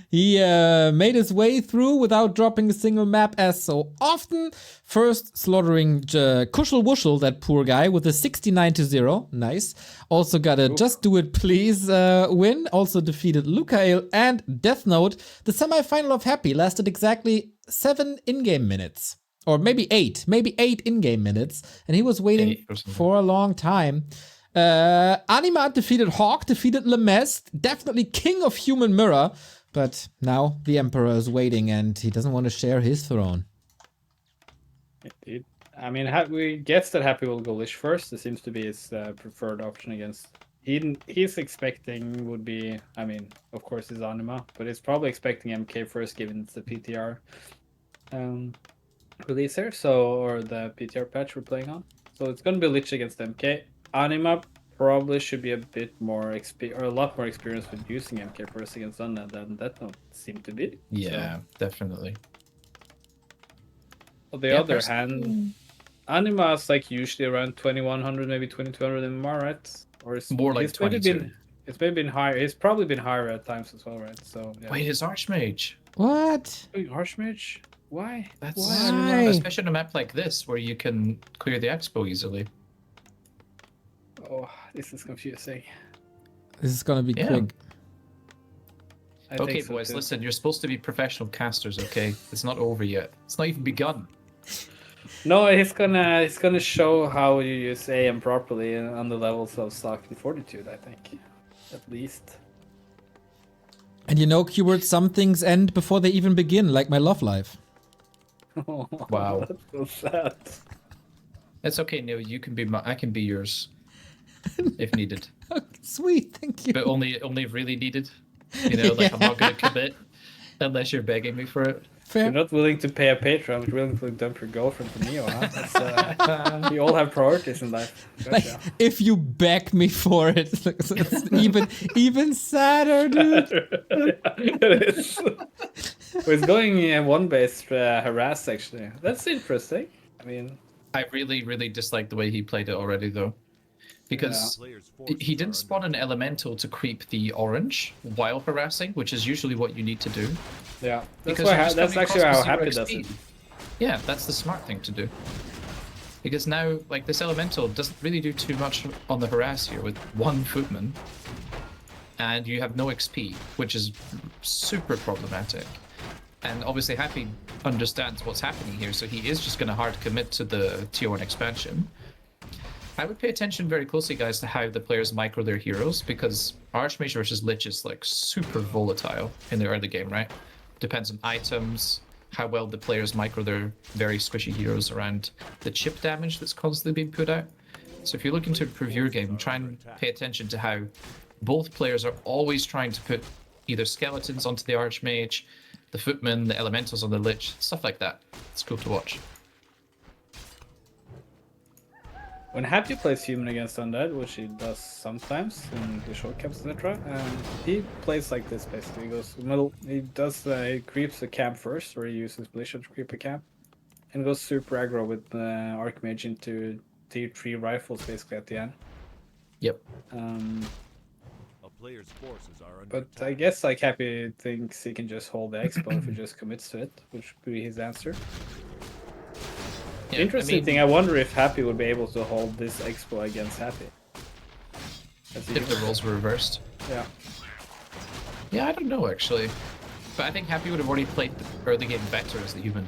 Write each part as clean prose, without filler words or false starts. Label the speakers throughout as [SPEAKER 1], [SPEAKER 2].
[SPEAKER 1] He made his way through without dropping a single map as so often. First slaughtering Kushel Wushel, that poor guy, with a 69-0. Nice. Also got a Just Do It Please win. Also defeated Lucael and Death Note. The semi-final of Happy lasted exactly 7 in-game minutes. Or maybe 8. Maybe 8 in-game minutes. And he was waiting for a long time. Anima defeated Hawk, defeated Lemest. Definitely king of Human Mirror. But now the Emperor is waiting and he doesn't want to share his throne.
[SPEAKER 2] I mean, we guess that Happy will go Lich first. This seems to be his preferred option against. He's expecting would be, I mean, of course, his Anima, but he's probably expecting MK first, given it's the PTR release here, or the PTR patch we're playing on. So it's going to be Lich against MK. Anima probably should be a bit more a lot more experienced with using MK first against Undead than Death Note seem to be.
[SPEAKER 3] Yeah, so. Definitely.
[SPEAKER 2] On the other hand, Anima is like usually around 2100, maybe 2200 MMR, right? Or it's
[SPEAKER 3] more like 22.
[SPEAKER 2] It's maybe been higher. It's probably been higher at times as well, right? So yeah.
[SPEAKER 3] Wait, it's Archmage.
[SPEAKER 1] What?
[SPEAKER 2] Wait, Archmage? Why?
[SPEAKER 1] Why?
[SPEAKER 3] Especially on a map like this where you can clear the expo easily.
[SPEAKER 2] Oh, this is confusing.
[SPEAKER 1] This is gonna be quick.
[SPEAKER 3] Okay, so boys, listen, you're supposed to be professional casters, okay? It's not over yet. It's not even begun.
[SPEAKER 2] No, he's gonna show how you use AM properly on the levels of Stock and Fortitude, I think. At least.
[SPEAKER 1] And you know, Quberte, some things end before they even begin, like my love life.
[SPEAKER 2] Oh,
[SPEAKER 3] wow.
[SPEAKER 2] That's so sad.
[SPEAKER 3] It's okay, Neil. You can be I can be yours. If needed.
[SPEAKER 1] Okay, sweet, thank you.
[SPEAKER 3] But only if really needed. You know, like I'm not gonna commit unless you're begging me for it.
[SPEAKER 2] Fair. You're not willing to pay a Patreon, but willing to dump your girlfriend for Neo, huh? That's, we all have priorities in life. Gotcha.
[SPEAKER 1] Like, if you beg me for it, it's even sadder, dude.
[SPEAKER 2] It is. Well, it's going one-based harass, actually. That's interesting. I mean,
[SPEAKER 3] I really dislike the way he played it already, though. Because he didn't spawn an elemental to creep the orange while harassing, which is usually what you need to do.
[SPEAKER 2] Yeah, that's actually how Happy does it.
[SPEAKER 3] Yeah, that's the smart thing to do. Because now, like, this elemental doesn't really do too much on the harass here with one footman. And you have no XP, which is super problematic. And obviously Happy understands what's happening here, so he is just going to hard commit to the tier 1 expansion. I would pay attention very closely, guys, to how the players micro their heroes, because Archmage versus Lich is like super volatile in the early game, right? Depends on items, how well the players micro their very squishy heroes around the chip damage that's constantly being put out. So if you're looking to improve your game, try and pay attention to how both players are always trying to put either skeletons onto the Archmage, the Footman, the Elementals on the Lich, stuff like that. It's cool to watch.
[SPEAKER 2] When Happy plays human against undead, which he does sometimes in the short camps, etc., he plays like this basically. He goes middle. He creeps the camp first, or he uses militia to creep a camp, and goes super aggro with Archmage into tier 3 rifles basically at the end.
[SPEAKER 3] Yep.
[SPEAKER 2] But I guess like Happy thinks he can just hold the expo if he just commits to it, which would be his answer. Yeah, interesting thing, I wonder if Happy would be able to hold this expo against Happy.
[SPEAKER 3] If the roles were reversed.
[SPEAKER 2] Yeah.
[SPEAKER 3] Yeah, I don't know actually. But I think Happy would have already played the early game better as the human.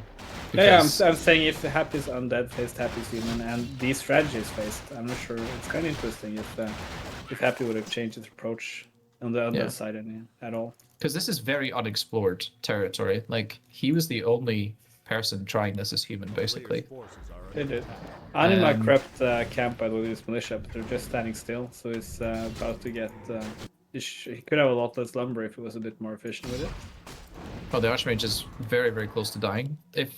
[SPEAKER 2] Because... Yeah, I'm saying if Happy's undead faced Happy's human and these strategies faced, I'm not sure. It's kind of interesting if Happy would have changed his approach on the other side at all.
[SPEAKER 3] Because this is very unexplored territory. Like, he was the only person trying this as human, basically.
[SPEAKER 2] They did. Anima crept camp by his militia, but they're just standing still, so he's about to get... he could have a lot less lumber if he was a bit more efficient with it.
[SPEAKER 3] Well, the Archmage is very, very close to dying. If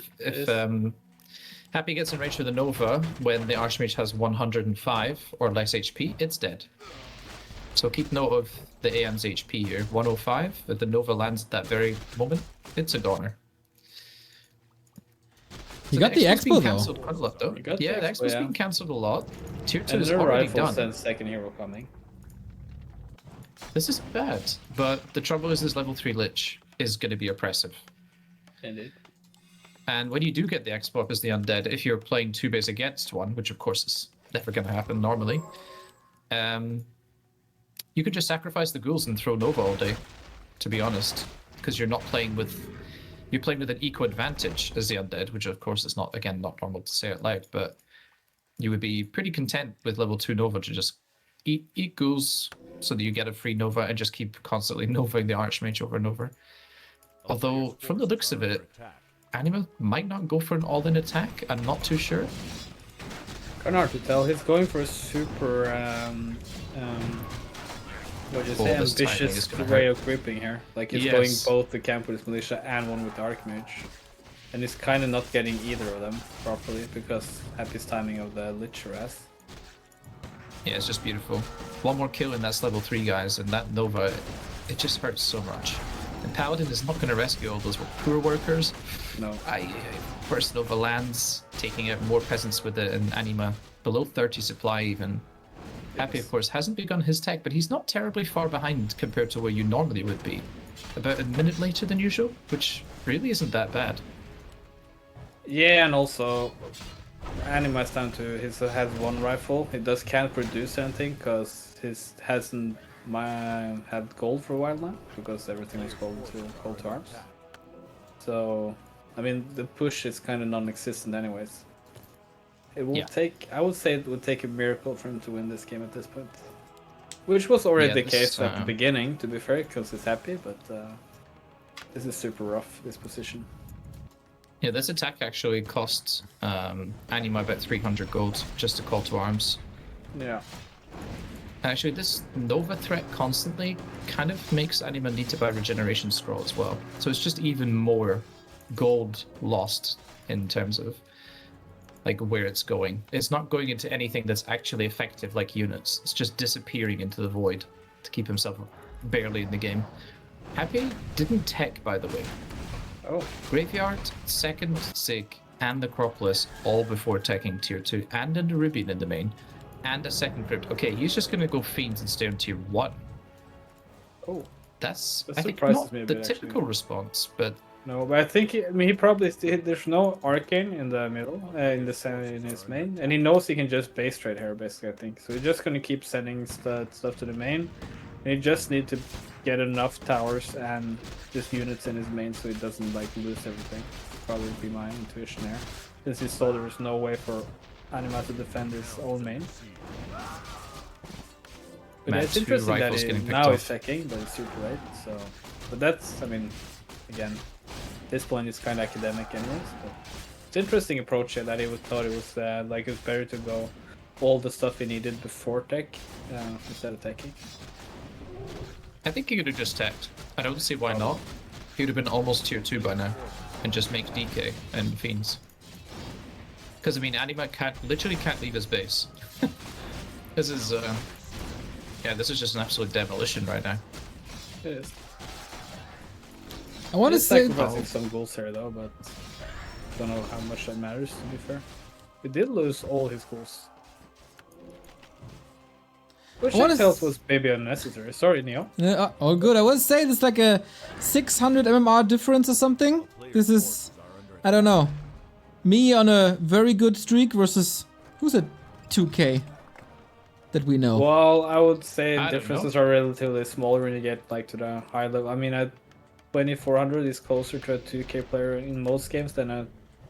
[SPEAKER 3] Happy gets in range with the Nova when the Archmage has 105 or less HP, it's dead. So keep note of the AM's HP here. 105, if the Nova lands at that very moment, it's a goner.
[SPEAKER 1] You got the expo
[SPEAKER 3] though. Quite a lot, though. Yeah, the expo's been cancelled a lot. Tier 2 is already done.
[SPEAKER 2] And second hero coming.
[SPEAKER 3] This is bad, but the trouble is this level 3 Lich. is going to be oppressive.
[SPEAKER 2] Indeed.
[SPEAKER 3] And when you do get the export as the undead, if you're playing 2 base against one, which of course is never going to happen normally, you could just sacrifice the ghouls and throw Nova all day, to be honest, because you're playing with an eco advantage as the undead, which of course is not normal to say out loud, but you would be pretty content with level 2 Nova to just eat ghouls so that you get a free Nova and just keep constantly Novaing the Archmage over and over. Although, from the looks of it, Anima might not go for an all-in attack. I'm not too sure.
[SPEAKER 2] Kind of hard to tell. He's going for a super, what do you say,
[SPEAKER 3] this timing is
[SPEAKER 2] ambitious
[SPEAKER 3] gonna
[SPEAKER 2] way
[SPEAKER 3] hurt.
[SPEAKER 2] of creeping here. Like he's
[SPEAKER 3] Yes.
[SPEAKER 2] going both the camp with his militia and one with the Archmage. And he's kind of not getting either of them properly because Happy's timing of the Lich harass.
[SPEAKER 3] Yeah, it's just beautiful. One more kill and that's level 3, guys, and that Nova, it just hurts so much. And Paladin is not going to rescue all those poor workers.
[SPEAKER 2] No.
[SPEAKER 3] First Nova lands, taking out more peasants with it, and Anima below 30 supply even. Happy, of course, hasn't begun his tech, but he's not terribly far behind compared to where you normally would be. About a minute later than usual, which really isn't that bad.
[SPEAKER 2] Yeah, and also Anima is down to has one rifle. He can't produce anything because he hasn't had gold for a while now because everything was gold to arms. So, I mean, the push is kind of non-existent anyways. It will take. I would say it would take a miracle for him to win this game at this point, which was already the case at the beginning, to be fair, because he's happy. But this is super rough. This position.
[SPEAKER 3] Yeah, this attack actually costs Anima about 300 gold just to call to arms.
[SPEAKER 2] Yeah.
[SPEAKER 3] Actually, this Nova threat constantly kind of makes Anima need to buy Regeneration Scroll as well. So it's just even more gold lost in terms of like where it's going. It's not going into anything that's actually effective like units. It's just disappearing into the void to keep himself barely in the game. Happy didn't tech, by the way.
[SPEAKER 2] Oh.
[SPEAKER 3] Graveyard, second Sig, and Necropolis all before teching tier 2, and a Nerubian in the main, and a second Crypt. Okay, he's just gonna go Fiends and stay on tier 1.
[SPEAKER 2] Oh.
[SPEAKER 3] That's
[SPEAKER 2] That
[SPEAKER 3] I think
[SPEAKER 2] surprises
[SPEAKER 3] not
[SPEAKER 2] me a
[SPEAKER 3] the
[SPEAKER 2] bit,
[SPEAKER 3] typical
[SPEAKER 2] actually.
[SPEAKER 3] response, but
[SPEAKER 2] No, but I think he probably there's no arcane in the middle in his main, and he knows he can just base trade here basically. I think so. He's just gonna keep sending stuff to the main, and he just need to get enough towers and just units in his main so he doesn't like lose everything. Probably be my intuition here, since he saw there was no way for Anima to defend his own main. But
[SPEAKER 3] Matt,
[SPEAKER 2] it's
[SPEAKER 3] 2
[SPEAKER 2] interesting that
[SPEAKER 3] rifles getting picked
[SPEAKER 2] now he's
[SPEAKER 3] off.
[SPEAKER 2] checking, but it's super late. So, but that's, I mean, again, this point is kind of academic anyways. But it's an interesting approach here that he thought it was like it was better to go all the stuff he needed before tech instead of teching.
[SPEAKER 3] I think he could have just teched. I don't see why not. He would have been almost tier 2 by now, and just make DK and Fiends. Because I mean, Anima literally can't leave his base. This is this is just an absolute demolition right now.
[SPEAKER 2] It is.
[SPEAKER 1] I want to
[SPEAKER 2] He's
[SPEAKER 1] say
[SPEAKER 2] sacrificing some goals here though, but don't know how much that matters to be fair. He did lose all his goals. Which I felt was maybe unnecessary. Sorry, Neo.
[SPEAKER 1] Yeah, all good. I was saying it's like a 600 MMR difference or something. This is, I don't know, me on a very good streak versus who's at 2K that we know.
[SPEAKER 2] Well, I would say
[SPEAKER 3] I don't
[SPEAKER 2] differences are relatively smaller when you get like to the high level. I mean, at 2400 is closer to a 2K player in most games than a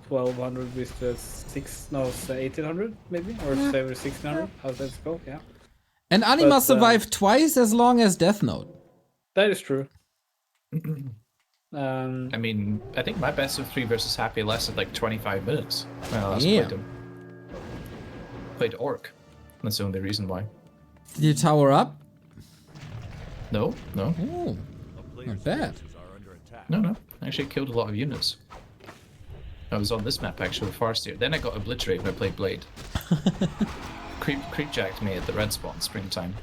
[SPEAKER 2] 1200 with the 1800 maybe, or
[SPEAKER 1] Yeah.
[SPEAKER 2] 1600. How's that go? Yeah.
[SPEAKER 1] And Anima
[SPEAKER 2] but,
[SPEAKER 1] survived twice as long as Death Note.
[SPEAKER 2] That is true.
[SPEAKER 3] I mean, I think my best of 3 versus Happy lasted like 25 minutes. Well, that's
[SPEAKER 1] Yeah.
[SPEAKER 3] played him. Played Orc. That's the only reason why.
[SPEAKER 1] Did you tower up?
[SPEAKER 3] No.
[SPEAKER 1] Oh, not bad.
[SPEAKER 3] No. I actually killed a lot of units. I was on this map actually with Farseer. Then I got obliterated when I played Blade. Creep jacked me at the red spot in springtime.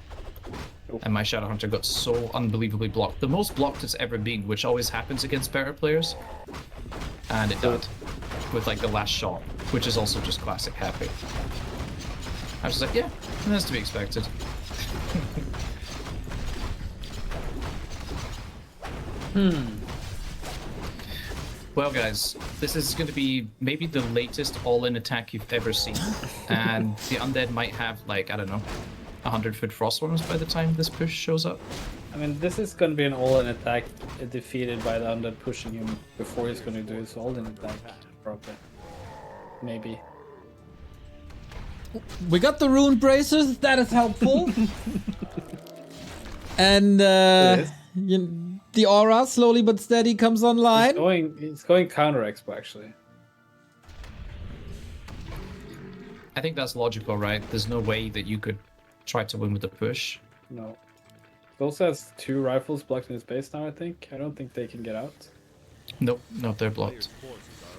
[SPEAKER 3] And my Shadowhunter got so unbelievably blocked. The most blocked it's ever been, which always happens against better players. And it died. With like the last shot, which is also just classic Happy. I was just like, yeah, that's to be expected. Well, guys, this is going to be maybe the latest all-in attack you've ever seen, and the undead might have, like, I don't know, 100-foot frostworms by the time this push shows up.
[SPEAKER 2] I mean, this is going to be an all-in attack defeated by the undead pushing him before he's going to do his all-in attack, probably. Maybe.
[SPEAKER 1] We got the rune bracers. That is helpful. And the aura slowly but steady comes online.
[SPEAKER 2] It's going counter expo actually.
[SPEAKER 3] I think that's logical, right? There's no way that you could try to win with the push.
[SPEAKER 2] No. He also has 2 rifles blocked in his base now, I think. I don't think they can get out.
[SPEAKER 3] Nope, no, they're blocked.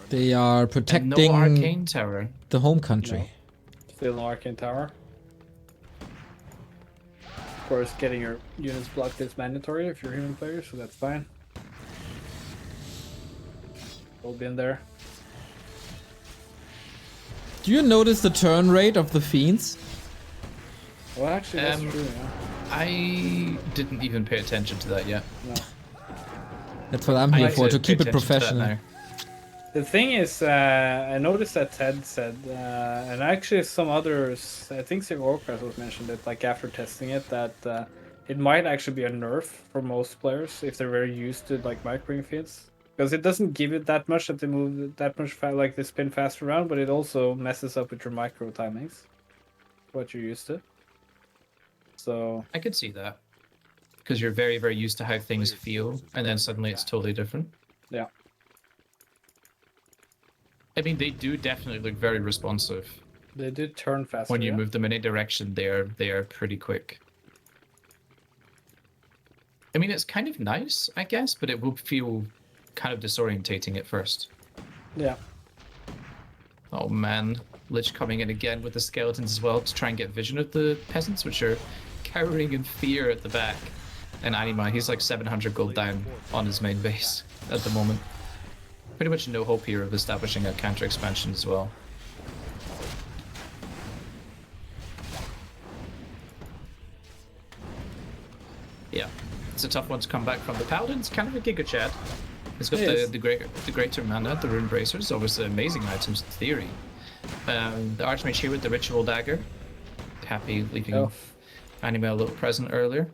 [SPEAKER 1] They are
[SPEAKER 3] And
[SPEAKER 1] protecting
[SPEAKER 3] no arcane tower.
[SPEAKER 1] the home country.
[SPEAKER 2] No. Still no arcane tower. Of course, getting your units blocked is mandatory if you're human player, so that's fine. We'll be in there.
[SPEAKER 1] Do you notice the turn rate of the fiends?
[SPEAKER 2] Well, actually, that's true, yeah.
[SPEAKER 3] I didn't even pay attention to that yet.
[SPEAKER 2] No.
[SPEAKER 1] That's what I'm here
[SPEAKER 3] I
[SPEAKER 1] for,
[SPEAKER 3] need
[SPEAKER 1] to keep
[SPEAKER 3] pay
[SPEAKER 1] it
[SPEAKER 3] attention to that
[SPEAKER 1] professional.
[SPEAKER 3] now.
[SPEAKER 2] The thing is, I noticed that Ted said, and actually some others, I think Sig Warcraft was mentioned it, like after testing it, that it might actually be a nerf for most players if they're very used to like microing fields. Because it doesn't give it that much that they move that much like they spin fast around, but it also messes up with your micro timings, what you're used to. So
[SPEAKER 3] I could see that. Because you're very, very used to how things feel, and then suddenly it's totally different.
[SPEAKER 2] yeah,
[SPEAKER 3] I mean, they do definitely look very responsive.
[SPEAKER 2] they did turn faster.
[SPEAKER 3] When you
[SPEAKER 2] yeah.
[SPEAKER 3] move them in any direction, they are pretty quick. I mean, it's kind of nice, I guess, but it will feel kind of disorientating at first.
[SPEAKER 2] Yeah.
[SPEAKER 3] Oh man, Lich coming in again with the skeletons as well to try and get vision of the peasants, which are cowering in fear at the back. And Anima, he's like 700 gold down on his main base at the moment. Pretty much no hope here of establishing a counter expansion as well. Yeah, it's a tough one to come back from. The Paladin's kind of a Giga Chad. He's got the greater mana, the rune bracers, obviously amazing items in theory. The Archmage here with the ritual dagger. Happy leaving Anima a little present earlier.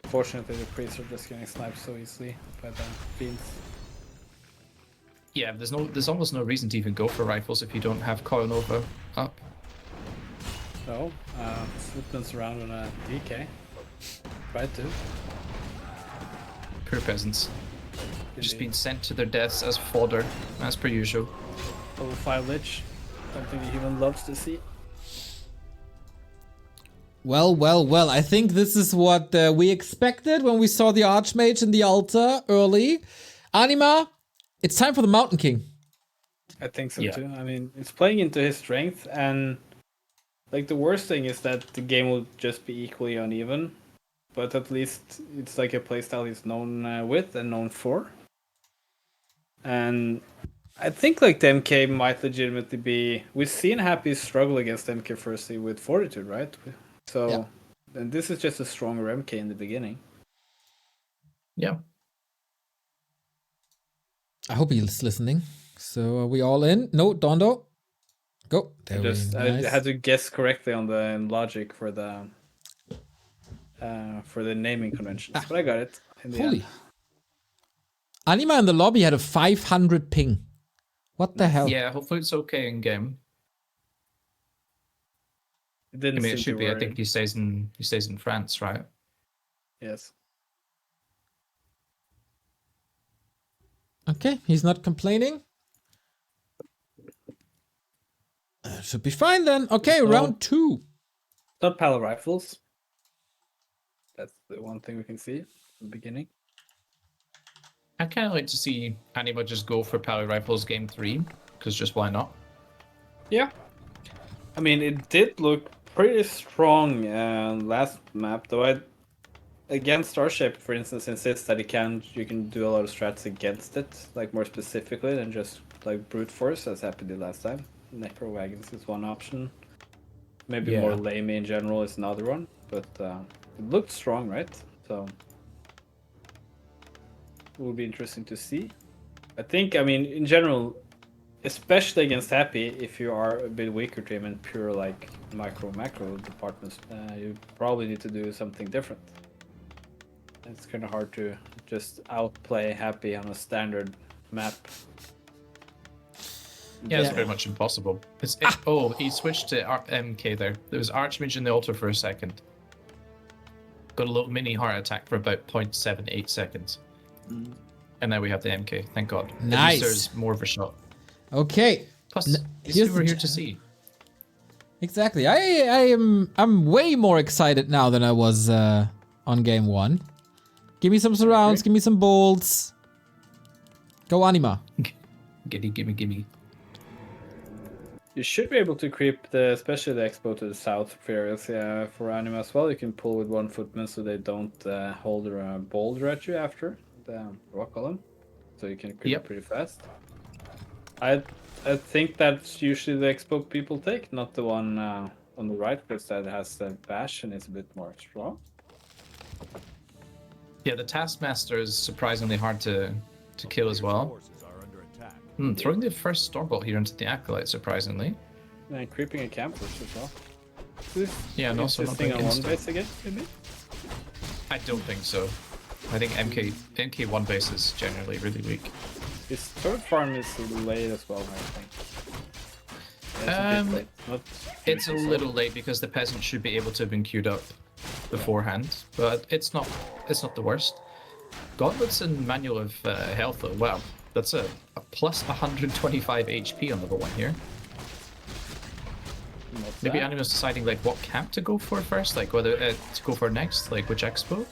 [SPEAKER 2] Fortunately, the priests are just getting sniped so easily by the fiends.
[SPEAKER 3] Yeah, there's almost no reason to even go for rifles if you don't have Coil Nova up.
[SPEAKER 2] No, Footman's around on a DK. Tried to.
[SPEAKER 3] Poor peasants. Just
[SPEAKER 2] Indeed.
[SPEAKER 3] being sent to their deaths as fodder, as per usual.
[SPEAKER 2] Level 5 Lich. Something the human loves to see.
[SPEAKER 1] Well, I think this is what we expected when we saw the Archmage in the altar early. Anima, it's time for the Mountain King.
[SPEAKER 2] I think so
[SPEAKER 3] Yeah.
[SPEAKER 2] too. I mean, it's playing into his strength, and like the worst thing is that the game will just be equally uneven. But at least it's like a playstyle he's known with and known for. And I think like the MK might legitimately be. We've seen Happy struggle against MK firstly with Fortitude, right? So,
[SPEAKER 1] Yeah.
[SPEAKER 2] and this is just a stronger MK in the beginning.
[SPEAKER 3] Yeah.
[SPEAKER 1] I hope he's listening. So are we all in? No, Dondo. Go. There we
[SPEAKER 2] I had to guess correctly on the logic for the naming conventions, but I got it. In the
[SPEAKER 1] Holy.
[SPEAKER 2] end.
[SPEAKER 1] Anima in the lobby had a 500 ping. What the hell?
[SPEAKER 3] Yeah, hopefully it's okay in game.
[SPEAKER 2] It didn't
[SPEAKER 3] I mean, it
[SPEAKER 2] seem
[SPEAKER 3] should
[SPEAKER 2] to
[SPEAKER 3] be. I
[SPEAKER 2] worry.
[SPEAKER 3] think he stays in France, right?
[SPEAKER 2] Yes.
[SPEAKER 1] Okay, he's not complaining. Should be fine then. Okay,
[SPEAKER 2] So-
[SPEAKER 1] round 2.
[SPEAKER 2] Not pal rifles. That's the one thing we can see at the beginning.
[SPEAKER 3] I kind of like to see Anima just go for Pally Rifles game 3, because just why not?
[SPEAKER 2] Yeah. I mean, it did look pretty strong last map, though. Again, Starship, for instance, insists that you can do a lot of strats against it, like more specifically than just like brute force, as Happy did last time. Necro wagons is one option. Maybe
[SPEAKER 3] Yeah.
[SPEAKER 2] more lame in general is another one, but it looked strong, right? So it will be interesting to see. I think, I mean, in general, especially against Happy, if you are a bit weaker to him in pure like macro departments, you probably need to do something different. It's kind of hard to just outplay Happy on a standard map.
[SPEAKER 3] Yeah, it's very much impossible. Oh, he switched to MK there. There was Archmage in the altar for a second. Got a little mini heart attack for about 0.78 seconds. And now we have the MK, thank God. At
[SPEAKER 1] Nice.
[SPEAKER 3] least there's more of a shot.
[SPEAKER 1] Okay.
[SPEAKER 3] Plus,
[SPEAKER 1] here's
[SPEAKER 3] we're
[SPEAKER 1] the
[SPEAKER 3] here to see.
[SPEAKER 1] Exactly. I'm way more excited now than I was on game 1. Give me some surrounds, give me some bolts. Go Anima.
[SPEAKER 3] Gimme.
[SPEAKER 2] You should be able to creep especially the expo to the south of areas for Anima as well. You can pull with 1 footman so they don't hold their boulder at you after the rock column. So you can creep pretty fast. I think that's usually the expo people take, not the one on the right, because that has the bash and it's a bit more strong.
[SPEAKER 3] Yeah, the Taskmaster is surprisingly hard to kill as well. Throwing the first Stormbolt here into the Acolyte, surprisingly.
[SPEAKER 2] And creeping a camp first as well.
[SPEAKER 3] Yeah, and also not
[SPEAKER 2] insisting
[SPEAKER 3] going
[SPEAKER 2] on 1
[SPEAKER 3] insta.
[SPEAKER 2] base again, maybe?
[SPEAKER 3] I don't think so. I think MK 1 base is generally really weak.
[SPEAKER 2] His third farm is late as well, I think. Yeah, it's a bit late.
[SPEAKER 3] It's a little late because the peasant should be able to have been queued up beforehand, but it's not the worst. Gauntlets and Manual of Health, though, wow. That's a plus 125 HP on level 1 here. Maybe Anima's deciding like what camp to go for first, like whether to go for next, like which expo.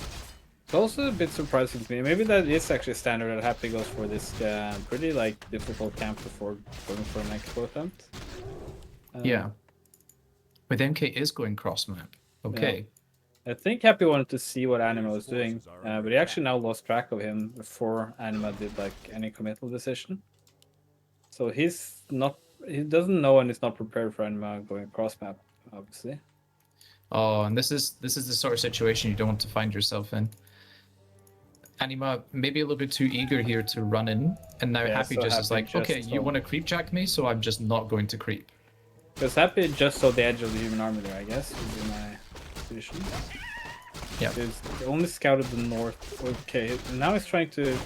[SPEAKER 2] It's also a bit surprising to me. Maybe that is actually standard that Happy goes for this pretty like difficult camp before going for an expo attempt.
[SPEAKER 3] Yeah. But MK is going cross map. Okay.
[SPEAKER 2] Yeah. I think Happy wanted to see what Anima was doing, but he actually now lost track of him before Anima did like any committal decision. So he doesn't know and he's not prepared for Anima going cross map, obviously.
[SPEAKER 3] Oh, and this is the sort of situation you don't want to find yourself in. Anima maybe a little bit too eager here to run in, and now Happy just is like, okay, you want to creep jack me, so I'm just not going to creep.
[SPEAKER 2] Because Happy just saw the edge of the human army there, I guess, would be my position.
[SPEAKER 3] Yeah.
[SPEAKER 2] He's only scouted the north. Okay, now he's trying to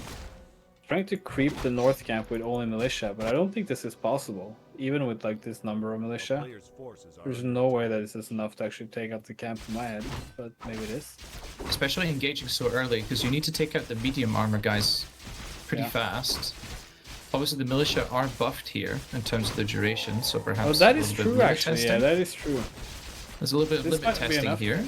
[SPEAKER 2] creep the north camp with only militia, but I don't think this is possible. Even with like this number of militia, there's no way that this is enough to actually take out the camp in my head, but maybe it is.
[SPEAKER 3] Especially engaging so early, because you need to take out the medium armor guys pretty fast. Obviously, the militia are buffed here in terms of the duration, so perhaps.
[SPEAKER 2] Oh, that is true, actually. Yeah, that is true.
[SPEAKER 3] There's a little bit of limit testing
[SPEAKER 2] enough.
[SPEAKER 3] here.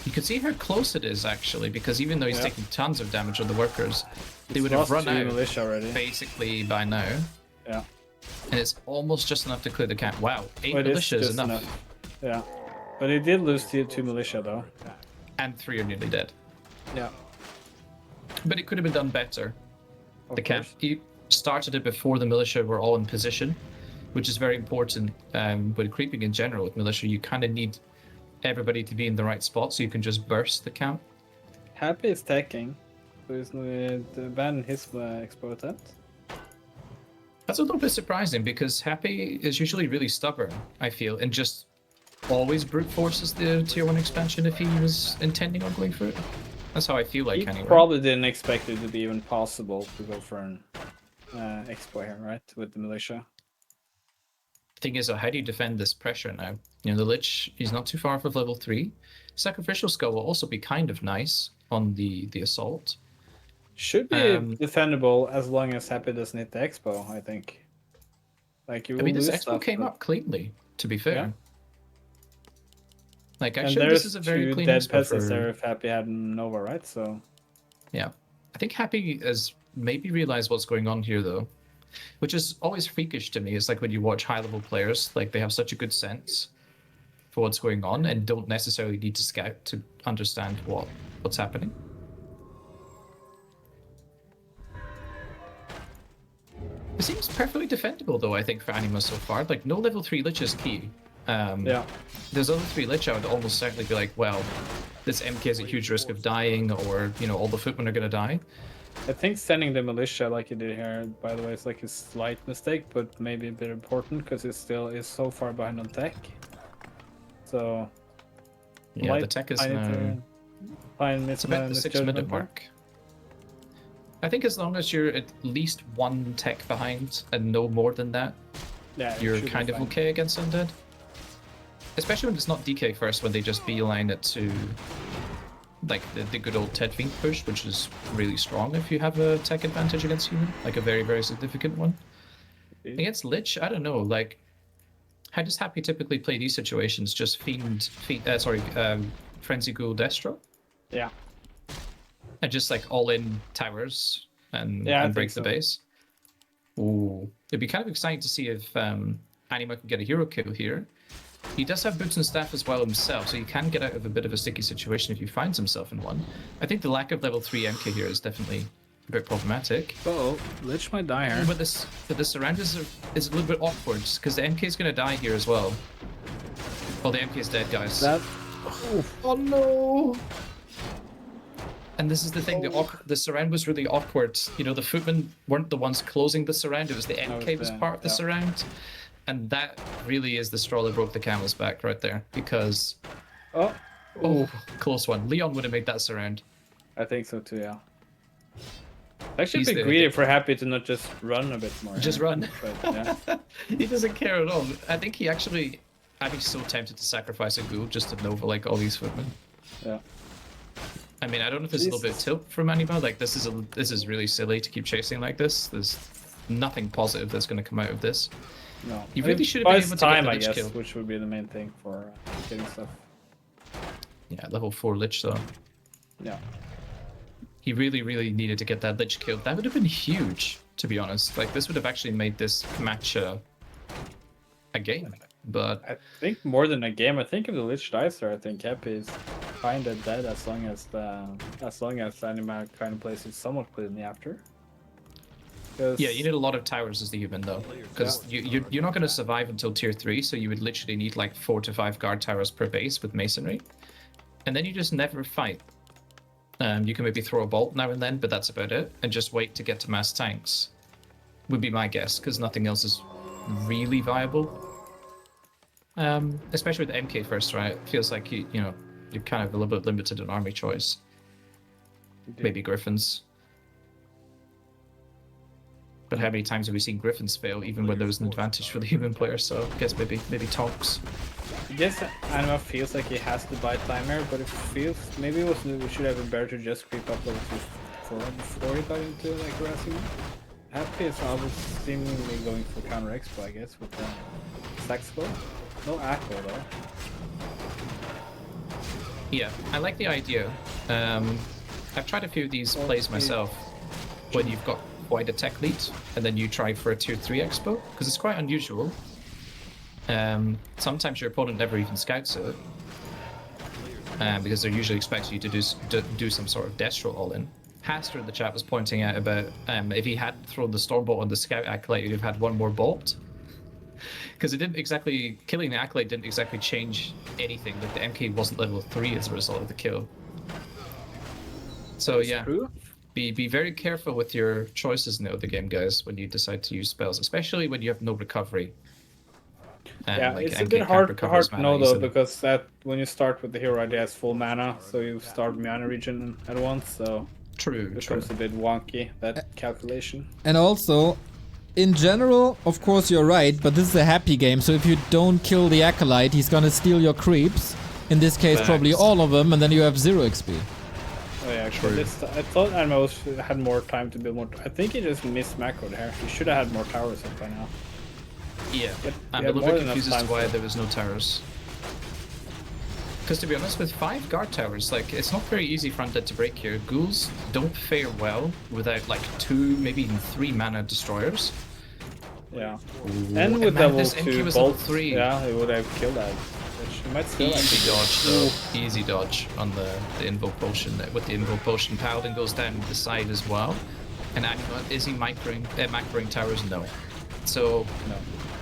[SPEAKER 3] You can see how close it is, actually, because even though he's taking tons of damage on the workers, they would have run out
[SPEAKER 2] militia already.
[SPEAKER 3] basically by now.
[SPEAKER 2] Yeah.
[SPEAKER 3] And it's almost just enough to clear the camp. Wow, 8 militia is enough.
[SPEAKER 2] Yeah. But he did lose 2 militia, though.
[SPEAKER 3] And 3 are nearly dead.
[SPEAKER 2] Yeah.
[SPEAKER 3] But it could have been done better. The camp, he started it before the militia were all in position, which is very important. But creeping in general with militia, you kind of need everybody to be in the right spot so you can just burst the camp.
[SPEAKER 2] Happy is attacking, so he's ban his expo attempt.
[SPEAKER 3] That's a little bit surprising because Happy is usually really stubborn, I feel, and just always brute forces the tier 1 expansion if he was intending on going for it. That's how I feel like, anyway.
[SPEAKER 2] He probably didn't expect it to be even possible to go for an expo here, right? With the militia.
[SPEAKER 3] Thing is, how do you defend this pressure now? You know, the Lich, he's not too far off of level 3. Sacrificial Skull will also be kind of nice on the assault.
[SPEAKER 2] Should be defendable as long as Happy doesn't hit the expo, I think. Like you will
[SPEAKER 3] this
[SPEAKER 2] lose
[SPEAKER 3] expo
[SPEAKER 2] stuff,
[SPEAKER 3] came up cleanly, to be fair.
[SPEAKER 2] Yeah.
[SPEAKER 3] Like, actually, this is a very clean
[SPEAKER 2] dead
[SPEAKER 3] expo
[SPEAKER 2] peasants
[SPEAKER 3] for...
[SPEAKER 2] there if Happy had Nova, right? So
[SPEAKER 3] yeah. I think Happy has maybe realized what's going on here, though. Which is always freakish to me. It's like when you watch high-level players, like they have such a good sense for what's going on and don't necessarily need to scout to understand what's happening. It seems perfectly defendable, though, I think, for Anima so far. Like, no level 3 Lich is key.
[SPEAKER 2] yeah.
[SPEAKER 3] There's other 3 Lich I would almost certainly be like, well, this MK has a huge risk of dying, or you know all the footmen are gonna die.
[SPEAKER 2] I think sending the militia like he did here, by the way, is like a slight mistake, but maybe a bit important because it still is so far behind on tech. So
[SPEAKER 3] Yeah, the tech is now. It's about the 6-minute mark. I think as long as you're at least one tech behind and no more than that,
[SPEAKER 2] yeah,
[SPEAKER 3] you're kind of okay against undead. Especially when it's not DK first, when they just beeline it to like the good old Ted Fink push, which is really strong if you have a tech advantage against human, like a very, very significant one. Against Lich, I don't know, like, how does Happy typically play these situations? Just Frenzy Ghoul Destro?
[SPEAKER 2] Yeah.
[SPEAKER 3] And just like all in towers and break the base? Ooh. It'd be kind of exciting to see if Anima can get a hero kill here. He does have boots and staff as well himself, so he can get out of a bit of a sticky situation if he finds himself in one. I think the lack of level 3 MK here is definitely a bit problematic.
[SPEAKER 2] Uh-oh, Lich might die here.
[SPEAKER 3] But the surround is a little bit awkward, because the MK is going to die here as well. Well, the MK is dead, guys. Oh no! And this is the thing, the surround was really awkward. You know, the footmen weren't the ones closing the surround, it was the MK was part of the surround. And that really is the straw that broke the camel's back right there, because... Oh, close one. Leon would have made that surround.
[SPEAKER 2] I think so too, yeah. Actually, a bit greedy for Happy to not just run a bit more.
[SPEAKER 3] Just run.
[SPEAKER 2] But, yeah.
[SPEAKER 3] He doesn't care at all. I think he actually... I'd be so tempted to sacrifice a ghoul just to Nova like all these footmen.
[SPEAKER 2] Yeah.
[SPEAKER 3] I mean, I don't know if there's a little bit of tilt from Anima. Like, this is really silly to keep chasing like this. There's nothing positive that's going to come out of this.
[SPEAKER 2] No.
[SPEAKER 3] You really should have been able to
[SPEAKER 2] time,
[SPEAKER 3] get the
[SPEAKER 2] I
[SPEAKER 3] Lich
[SPEAKER 2] guess,
[SPEAKER 3] kill.
[SPEAKER 2] which would be the main thing for getting stuff.
[SPEAKER 3] Yeah, level 4 Lich though.
[SPEAKER 2] Yeah.
[SPEAKER 3] He really, really needed to get that Lich killed. That would have been huge, to be honest. Like, this would have actually made this match a game. But
[SPEAKER 2] I think more than a game. I think if the Lich dies there, I think Happy is kind of dead as long as Anima kind of plays it somewhat cleanly after.
[SPEAKER 3] Yeah, you need a lot of towers as the human though, because you're not going to survive until tier 3, so you would literally need like 4 to 5 guard towers per base with masonry, and then you just never fight. You can maybe throw a bolt now and then, but that's about it, and just wait to get to mass tanks. Would be my guess, because nothing else is really viable. Especially with MK first, right? It feels like you're kind of a little bit limited in army choice. Maybe Griffins. But how many times have we seen Griffins fail, even when there was an advantage for the human player? So I guess maybe Tonks.
[SPEAKER 2] I guess Anima feels like he has to buy time here, but it feels maybe it should have been better to just creep up level 4 before he got into like harassing. Happy is always seemingly going for counter expo, I guess, with the stack score. No Aqua though.
[SPEAKER 3] Yeah, I like the idea. I've tried a few of these plays myself, when you've got quite a tech lead, and then you try for a tier 3 expo, because it's quite unusual. Sometimes your opponent never even scouts it, because they're usually expecting you to do some sort of Destro all-in. Haster in the chat was pointing out about if he hadn't thrown the Stormbolt on the Scout Acolyte, he'd have had one more bolt. Because it didn't exactly... Killing the Acolyte didn't exactly change anything. Like, the MK wasn't level 3 as a result of the kill. So yeah, be very careful with your choices now of the game, guys, when you decide to use spells, especially when you have no recovery.
[SPEAKER 2] Yeah,
[SPEAKER 3] like
[SPEAKER 2] it's
[SPEAKER 3] MK
[SPEAKER 2] a bit
[SPEAKER 3] can't
[SPEAKER 2] hard
[SPEAKER 3] recover his
[SPEAKER 2] to
[SPEAKER 3] mana
[SPEAKER 2] know though,
[SPEAKER 3] easily.
[SPEAKER 2] because that when you start with the hero idea has full mana, so you start mana regen at once, so
[SPEAKER 3] True,
[SPEAKER 2] it
[SPEAKER 3] true.
[SPEAKER 2] becomes a bit wonky, that calculation.
[SPEAKER 1] And also, in general, of course you're right, but this is a happy game, so if you don't kill the Acolyte, he's gonna steal your creeps. In this case, probably all of them, and then you have 0 XP.
[SPEAKER 2] Oh yeah, actually, I thought Anima had more time to build more. I think he just missed macro there. He should have had more towers up by now.
[SPEAKER 3] Yeah, I'm
[SPEAKER 2] yeah,
[SPEAKER 3] a little
[SPEAKER 2] more
[SPEAKER 3] bit
[SPEAKER 2] than
[SPEAKER 3] confused
[SPEAKER 2] enough
[SPEAKER 3] as to
[SPEAKER 2] time
[SPEAKER 3] why
[SPEAKER 2] for-
[SPEAKER 3] there was no towers. Because to be honest, with 5 guard towers, like, it's not very easy for undead to break here. Ghouls don't fare well without like 2, maybe even 3 mana destroyers.
[SPEAKER 2] Yeah.
[SPEAKER 3] Ooh,
[SPEAKER 2] And with
[SPEAKER 3] man,
[SPEAKER 2] level
[SPEAKER 3] this MK
[SPEAKER 2] 2
[SPEAKER 3] was level
[SPEAKER 2] bolt,
[SPEAKER 3] 3.
[SPEAKER 2] yeah, he would have killed that. Which he might still
[SPEAKER 3] Easy
[SPEAKER 2] actually
[SPEAKER 3] dodge though. Easy dodge on the invoke potion. With the invoke potion, Paladin goes down the side as well. And Anima, is he macroing towers? No. So
[SPEAKER 2] No.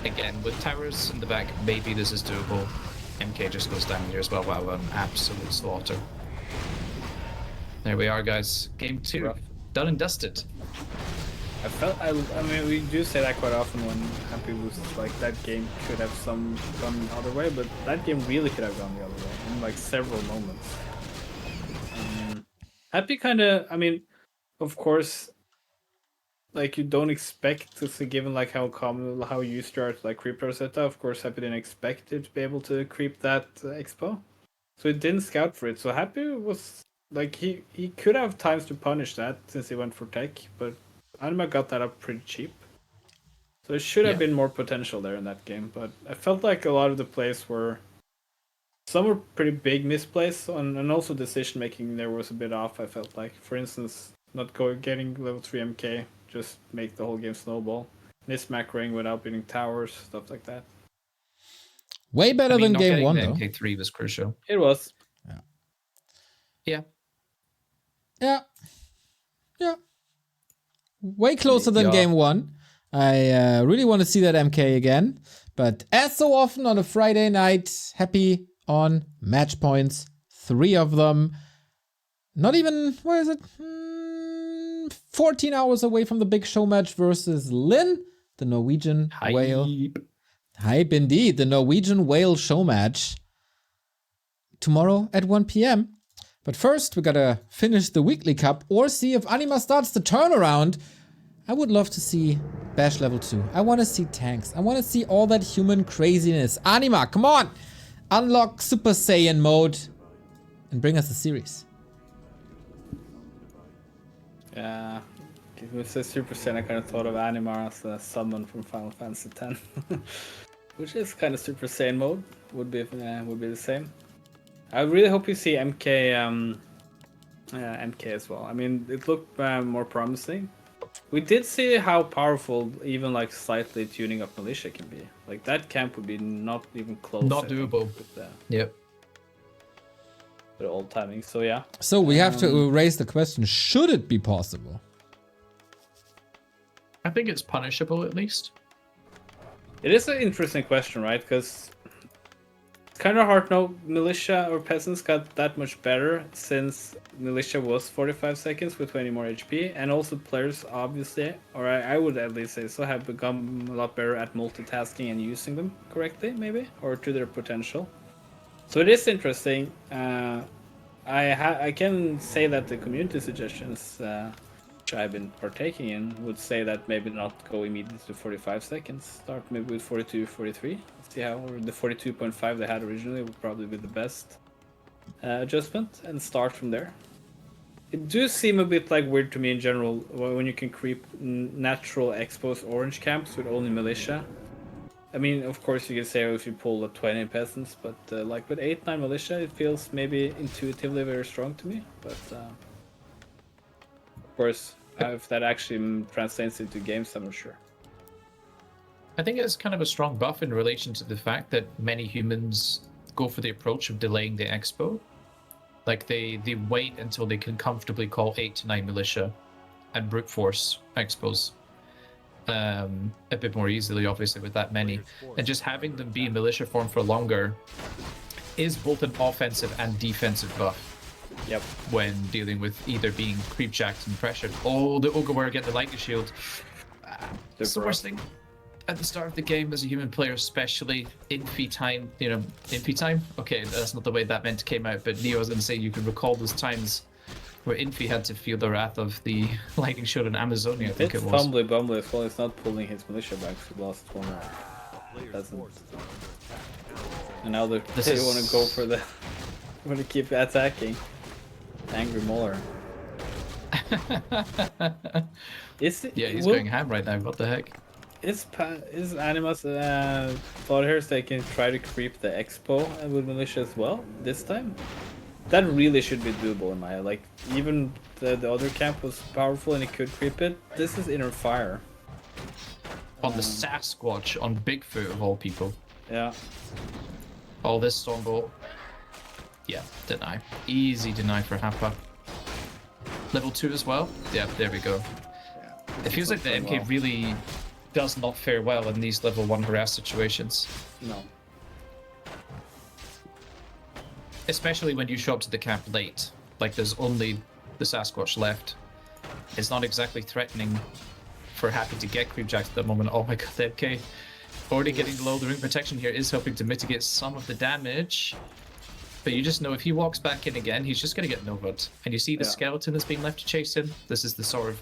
[SPEAKER 3] again, with towers in the back, maybe this is doable. MK just goes down here as well. Wow, an absolute slaughter. There we are, guys. Game 2.
[SPEAKER 2] Rough.
[SPEAKER 3] Done and dusted.
[SPEAKER 2] I mean, we do say that quite often when Happy loses. Like, that game could have gone the other way, but that game really could have gone the other way in, like, several moments. Happy kind of, I mean, of course, like, you don't expect to see, given, like, how used you are to, like, creep Rosetta, of course, Happy didn't expect it to be able to creep that expo. So he didn't scout for it. So Happy was, like, he could have times to punish that since he went for tech, but Anima got that up pretty cheap. So there should have been more potential there in that game, but I felt like a lot of the plays were... Some were pretty big misplays, and also decision making there was a bit off, I felt like. For instance, not getting level 3 MK, just make the whole game snowball. Miss macroing without beating towers, stuff like that.
[SPEAKER 1] Way better than game 1, though.
[SPEAKER 3] MK3 was crucial.
[SPEAKER 2] It was.
[SPEAKER 3] Yeah.
[SPEAKER 1] Way closer than game 1. I really want to see that MK again. But as so often on a Friday night, Happy on match points. 3 of them. Not even, what is it? 14 hours away from the big show match versus Lin, the Norwegian whale. Hype indeed, the Norwegian whale show match. Tomorrow at 1 p.m. But first, we gotta finish the weekly cup or see if Anima starts the turnaround. I would love to see Bash level 2. I want to see tanks. I want to see all that human craziness. Anima, come on! Unlock Super Saiyan mode and bring us the series.
[SPEAKER 2] Yeah, if it says Super Saiyan, I kind of thought of Anima as a summon from Final Fantasy X. Which is kind of Super Saiyan mode. Would be the same. I really hope you see MK as well. I mean, it looked more promising. We did see how powerful even like slightly tuning up militia can be. Like that camp would be not even close.
[SPEAKER 3] Not doable. Yep.
[SPEAKER 2] The old timing. So yeah.
[SPEAKER 1] So we have to raise the question: should it be possible?
[SPEAKER 3] I think it's punishable at least.
[SPEAKER 2] It is an interesting question, right? Because it's kind of hard to know. Militia or peasants got that much better since militia was 45 seconds with 20 more HP, and also players obviously, or I would at least say so, have become a lot better at multitasking and using them correctly, maybe, or to their potential. So it is interesting. I can say that the community suggestions which I've been partaking in would say that maybe not go immediately to 45 seconds. Start maybe with 42, 43. See how, or the 42.5 they had originally would probably be the best adjustment, and start from there. It does seem a bit like weird to me in general when you can creep natural exposed orange camps with only militia. I mean, of course you can say if you pull a 20 peasants, but like with 8-9 militia, it feels maybe intuitively very strong to me. But of course, if that actually translates into games, I'm not sure.
[SPEAKER 3] I think it's kind of a strong buff in relation to the fact that many humans go for the approach of delaying the expo. Like they wait until they can comfortably call 8 to 9 militia and brute force expos a bit more easily, obviously, with that many. And just having them be in militia form for longer is both an offensive and defensive buff.
[SPEAKER 2] Yep.
[SPEAKER 3] When dealing with either being creep jacked and pressured. Oh, the Ogre get the lightning shield. It's the worst thing at the start of the game as a human player, especially Infi time. You know, Infi time? Okay, that's not the way that meant to came out, but Neo was going to say you can recall those times where Infi had to feel the wrath of the lightning shield in Amazonia, I think it was.
[SPEAKER 2] It's Fumbly Bumbly as well. It's not pulling his militia back. He lost one round. Doesn't. And now they want to go for the... want to keep attacking. Angry Molar.
[SPEAKER 3] Yeah, he's going ham right now. What the heck?
[SPEAKER 2] Is Anima's thought here so they can try to creep the expo with militia as well this time? That really should be doable in my eye. Like, even the other camp was powerful and it could creep it. This is Inner Fire.
[SPEAKER 3] On the Sasquatch, on Bigfoot of all people.
[SPEAKER 2] Yeah.
[SPEAKER 3] All this Stormbolt. Yeah, deny. Easy deny for Happa. Level 2 as well? Yeah, there we go.
[SPEAKER 2] Yeah,
[SPEAKER 3] it feels like the MK really does not fare well in these level 1 harass situations.
[SPEAKER 2] No.
[SPEAKER 3] Especially when you show up to the camp late. Like there's only the Sasquatch left. It's not exactly threatening for Happy to get creepjacked at the moment. Oh my god, the MK already getting low. The ring protection here is helping to mitigate some of the damage. But you just know if he walks back in again, he's just going to get Nova'd. And you see the skeleton that's being left to chase him. This is the sort of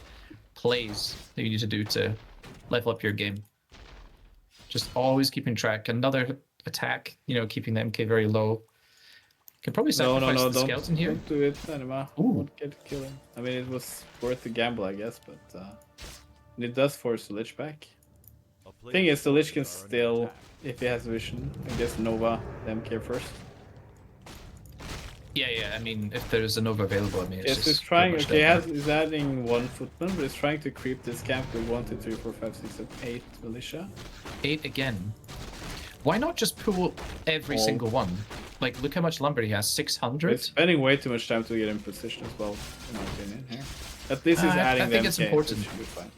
[SPEAKER 3] plays that you need to do to level up your game. Just always keeping track. Another attack, you know, keeping the MK very low. Can probably sacrifice the skeleton here.
[SPEAKER 2] Don't do it, Anima. Won't get to kill him. I mean, it was worth the gamble, I guess, but it does force the Lich back. Thing is, the Lich can still, if he has vision, I guess Nova the MK first.
[SPEAKER 3] Yeah. I mean, if there's a Nova available, I mean, it's
[SPEAKER 2] just trying. Okay, he's adding 1 footman, but he's trying to creep this camp with 1, 2, 3, 4, 5, 6, 7, 8 militia.
[SPEAKER 3] 8 again. Why not just pull every single one? Like, look how much lumber he has, 600?
[SPEAKER 2] It's spending way too much time to get in position as well, in my opinion. Here. At least he's adding
[SPEAKER 3] I think it's important.
[SPEAKER 2] Should be fine.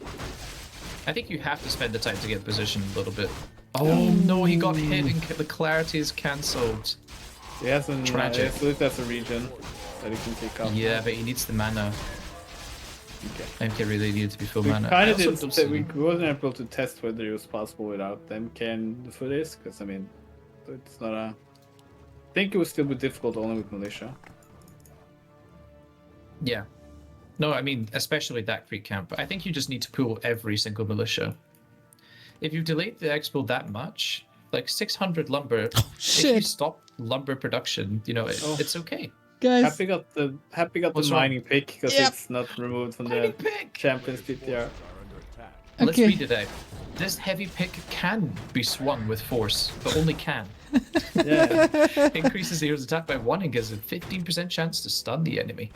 [SPEAKER 3] I think you have to spend the time to get positioned a little bit. Oh no, he got hit and the clarity is cancelled.
[SPEAKER 2] He hasn't.
[SPEAKER 3] Tragic.
[SPEAKER 2] So that's a region that he can take up.
[SPEAKER 3] Yeah, but he needs the mana.
[SPEAKER 2] Okay.
[SPEAKER 3] MK really needed to be full
[SPEAKER 2] We
[SPEAKER 3] mana.
[SPEAKER 2] kind of didn't. We wasn't able to test whether it was possible without the MK and the footies, because I mean, it's not a. I think it would still be difficult only with militia.
[SPEAKER 3] Yeah. No, I mean, especially that creep camp. I think you just need to pull every single militia. If you delayed the expo that much, like 600 lumber, if you stop lumber production, you know, it's okay.
[SPEAKER 1] Guys,
[SPEAKER 2] Happy got the mining pick because it's not removed from the champions PTR.
[SPEAKER 3] Let's read it out. This heavy pick can be swung with force, but only can.
[SPEAKER 2] Yeah.
[SPEAKER 3] Increases the hero's attack by 1 and gives a 15% chance to stun the enemy.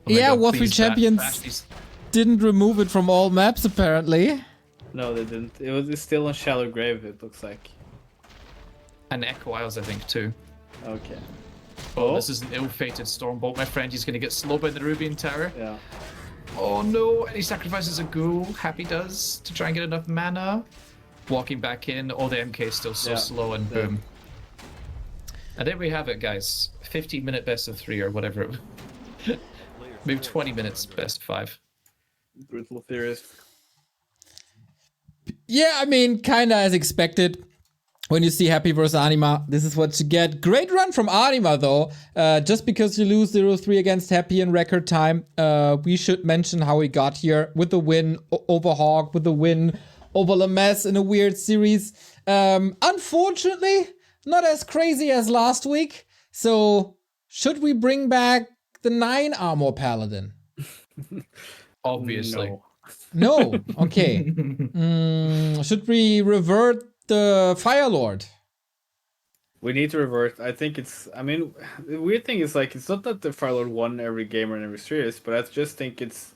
[SPEAKER 3] Oh
[SPEAKER 1] yeah,
[SPEAKER 3] God,
[SPEAKER 1] Warcraft Champions didn't remove it from all maps, apparently.
[SPEAKER 2] No, they didn't. It's still on Shallow Grave, it looks like.
[SPEAKER 3] And Echo Isles, I think, too.
[SPEAKER 2] Okay.
[SPEAKER 3] Oh, this is an ill-fated Stormbolt, my friend. He's going to get slowed by the Rubian Tower.
[SPEAKER 2] Yeah.
[SPEAKER 3] Oh no, and he sacrifices a ghoul. Happy does, to try and get enough mana. Walking back in, oh, the MK is still so slow, and boom. And there we have it, guys. 15-minute best of 3 or whatever. Maybe 20 minutes best of 5.
[SPEAKER 2] Brutal Furious.
[SPEAKER 1] Yeah, I mean, kinda as expected. When you see Happy versus Anima, this is what you get. Great run from Anima, though. Just because you lose 0-3 against Happy in record time, we should mention how he got here with the win over Hawk, with the win over Lamess in a weird series. Unfortunately, not as crazy as last week. So, should we bring back the 9 armor paladin?
[SPEAKER 3] Obviously.
[SPEAKER 2] No.
[SPEAKER 1] No? Okay. Should we revert the Fire Lord?
[SPEAKER 2] We need to revert. I think it's. I mean, the weird thing is, like, it's not that the Firelord won every game or in every series, but I just think it's.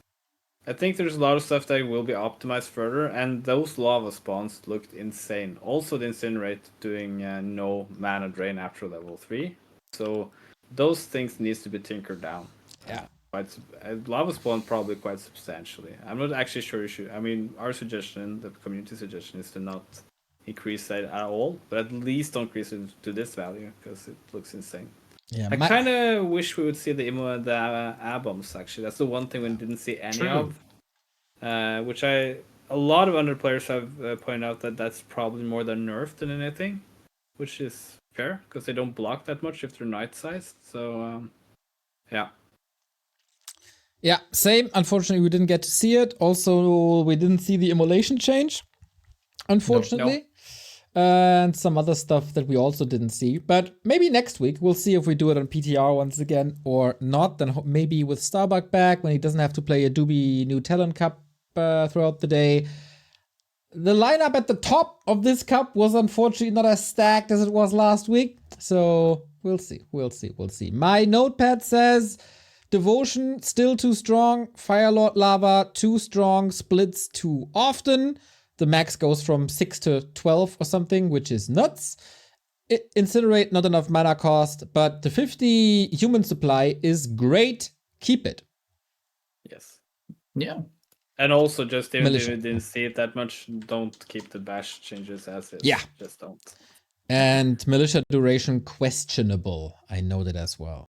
[SPEAKER 2] I think there's a lot of stuff that will be optimized further, and those lava spawns looked insane. Also, the Incinerate doing no mana drain after level 3. So, those things needs to be tinkered down.
[SPEAKER 1] Yeah.
[SPEAKER 2] Lava spawn probably quite substantially. I'm not actually sure you should. I mean, our suggestion, the community suggestion, is to not increase that at all, but at least don't increase it to this value because it looks insane.
[SPEAKER 1] Yeah,
[SPEAKER 2] I kind of wish we would see the A-bombs actually. That's the one thing we didn't see any of. Which a lot of other players have pointed out that that's probably more than nerfed than anything, which is fair because they don't block that much if they're night-sized. So, yeah.
[SPEAKER 1] Yeah, same. Unfortunately, we didn't get to see it. Also, we didn't see the immolation change, unfortunately. No. And some other stuff that we also didn't see. But maybe next week, we'll see if we do it on PTR once again or not. Then maybe with Starbuck back, when he doesn't have to play a Doobie New Talent Cup throughout the day. The lineup at the top of this cup was unfortunately not as stacked as it was last week. So we'll see. My notepad says Devotion still too strong. Firelord Lava too strong. Splits too often. The max goes from 6 to 12 or something, which is nuts. Incinerate, not enough mana cost, but the 50 human supply is great. Keep it.
[SPEAKER 2] Yes.
[SPEAKER 3] Yeah.
[SPEAKER 2] And also, just even if you didn't see it that much, don't keep the bash changes as is.
[SPEAKER 1] Yeah.
[SPEAKER 2] Just don't.
[SPEAKER 1] And militia duration questionable. I know that as well.